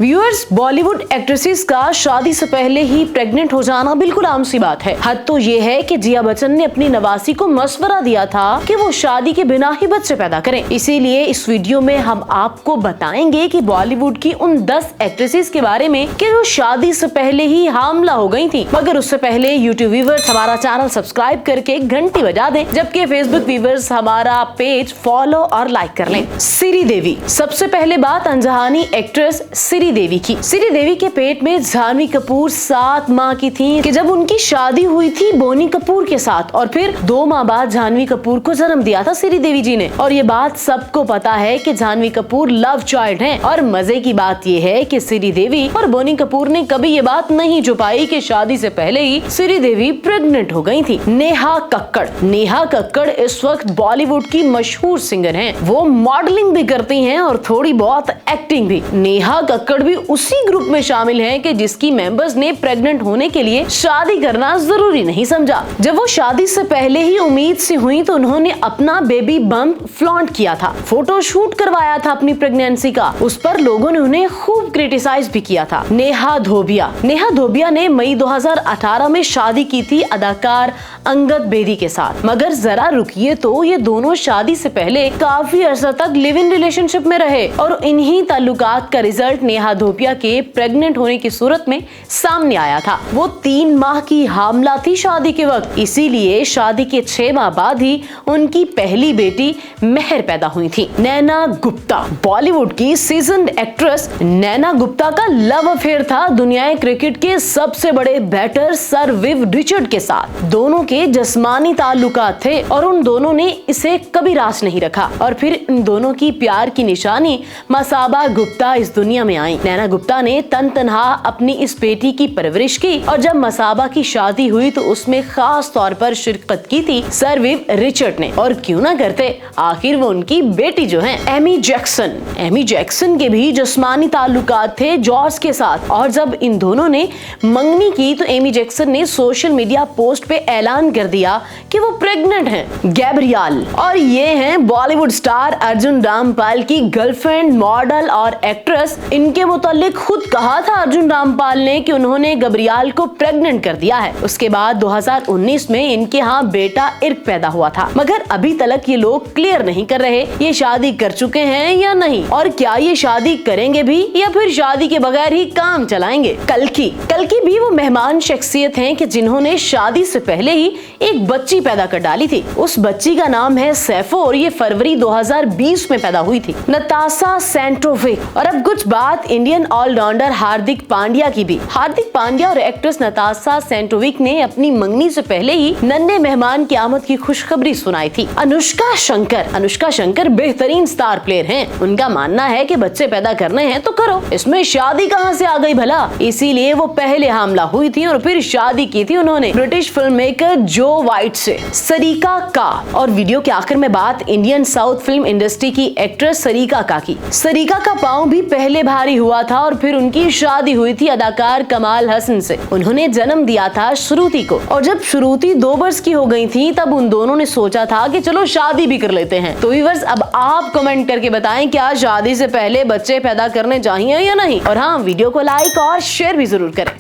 Viewers, Bollywood actresses का शादी से पहले ही प्रेग्नेंट हो जाना बिल्कुल आम सी बात है। हद तो ये है कि जिया बच्चन ने अपनी नवासी को मशवरा दिया था कि वो शादी के बिना ही बच्चे पैदा करें। इसीलिए इस वीडियो में हम आपको बताएंगे कि बॉलीवुड की उन 10 एक्ट्रेसेस के बारे में कि जो शादी से पहले ही हामला हो गई थी। मगर उससे पहले यूट्यूब व्यूअर्स हमारा चैनल सब्सक्राइब करके घंटी बजा दें, जबकि फेसबुक व्यूअर्स हमारा पेज फॉलो और लाइक कर लें। श्री देवी। सबसे पहले बात अनजानी एक्ट्रेस श्री देवी की। श्री देवी के पेट में जाह्नवी कपूर 7 माह की थी कि जब उनकी शादी हुई थी बोनी कपूर के साथ, और फिर 2 माह बाद जाह्नवी कपूर को जन्म दिया था श्री देवी जी ने। और ये बात सबको पता है कि जाह्नवी कपूर लव चाइल्ड हैं। और मजे की बात ये है कि श्री देवी और बोनी कपूर ने कभी ये बात नहीं छुपाई कि शादी से पहले ही श्री देवी प्रेग्नेंट हो गई थी। नेहा कक्कड़। नेहा कक्कड़ इस वक्त बॉलीवुड की मशहूर सिंगर हैं। वो मॉडलिंग भी करती हैं और थोड़ी बहुत एक्टिंग भी। नेहा कक्कड़ भी उसी ग्रुप में शामिल हैं कि जिसकी मेंबर्स ने प्रेग्नेंट होने के लिए शादी करना जरूरी नहीं समझा। जब वो शादी से पहले ही उम्मीद से हुई तो उन्होंने अपना बेबी बम्प फ्लॉन्ट किया था, फोटो शूट करवाया था अपनी प्रेगनेंसी का। उस पर लोगों ने उन्हें खूब क्रिटिसाइज भी किया था। नेहा धोबिया। नेहा धोबिया ने मई 2018 में शादी की थी अदाकार अंगद बेदी के साथ। मगर जरा रुकिए तो ये दोनों शादी से पहले काफी अर्सा तक लिव इन रिलेशनशिप में रहे और इन्हीं ताल्लुकात का रिजल्ट नेहा धोबिया के प्रेग्नेंट होने की सूरत में सामने आया था। वो 3 माह की हामला थी शादी के वक्त। इसीलिए शादी के 6 माह बाद ही उनकी पहली बेटी मेहर पैदा हुई थी। नैना गुप्ता। बॉलीवुड की सीजन्ड एक्ट्रेस नैना गुप्ता का लव अफेयर था दुनिया क्रिकेट के सबसे बड़े बैटर सर विव रिचर्ड के साथ। दोनों के जिस्मानी ताल्लुकात थे और उन दोनों ने इसे कभी रास नहीं रखा। और फिर इन दोनों की प्यार की निशानी मसाबा गुप्ता इस दुनिया में आई। नैना गुप्ता ने तन तनहा अपनी इस बेटी की परवरिश की और जब मसाबा की शादी हुई तो उसमें खास तौर पर शिरकत की थी सर विव रिचर्ड ने। और क्यों ना करते, आखिर वो उनकी बेटी जो है एमी जैक्सन। एमी जैक्सन के भी जिस्मानी ताल्लुकात थे जॉर्ज के साथ। और जब इन दोनों ने मंगनी की तो एमी जैक्सन ने सोशल मीडिया पोस्ट पे ऐलान कर दिया कि वो प्रेग्नेंट हैं। गैब्रियल। और ये हैं बॉलीवुड स्टार अर्जुन रामपाल की गर्लफ्रेंड, मॉडल और एक्ट्रेस। इनके मुतालिक खुद कहा था अर्जुन रामपाल ने कि उन्होंने गब्रियाल को प्रेग्नेंट कर दिया है। उसके बाद 2019 में इनके यहाँ बेटा इर्क पैदा हुआ था। मगर अभी तक ये लोग क्लियर नहीं कर रहे ये शादी कर चुके हैं या नहीं, और क्या ये शादी करेंगे भी या फिर शादी के बगैर ही काम चलाएंगे। कल्कि। कल्कि भी वो मेहमान शख्सियत हैं कि जिन्होंने शादी से पहले ही एक बच्ची पैदा कर डाली थी। उस बच्ची का नाम है सैफो और ये फरवरी 2020 में पैदा हुई थी। नताशा सेंट्रोविक। और अब कुछ बात इंडियन ऑलराउंडर हार्दिक पांड्या की भी। हार्दिक पांड्या और एक्ट्रेस नताशा सेंट्रोविक ने अपनी मंगनी से पहले ही नन्हे मेहमान की आमद की खुशखबरी सुनाई थी। अनुष्का शंकर। अनुष्का शंकर बेहतरीन स्टार प्लेयर हैं। उनका मानना है कि बच्चे पैदा करने हैं तो करो, इसमें शादी कहां से आ गई भला। इसीलिए वो पहले हामला हुई थी और फिर शादी की थी उन्होंने ब्रिटिश फिल्म मेकर जो वाइट से। सरीका का। और वीडियो के आखिर में बात इंडियन साउथ फिल्म इंडस्ट्री की एक्ट्रेस सरीका का की। सरीका का पांव भी पहले भारी हुआ था और फिर उनकी शादी हुई थी अदाकार कमाल हसन से। उन्होंने जन्म दिया था श्रुति को। और जब श्रुति 2 वर्ष की हो गई थी तब उन दोनों ने सोचा था कि चलो शादी भी कर लेते हैं। तो व्यूअर्स अब आप कमेंट करके बताएं क्या शादी से पहले बच्चे पैदा करने चाहिए या नहीं। और हाँ, वीडियो को लाइक और शेयर भी जरूर करें।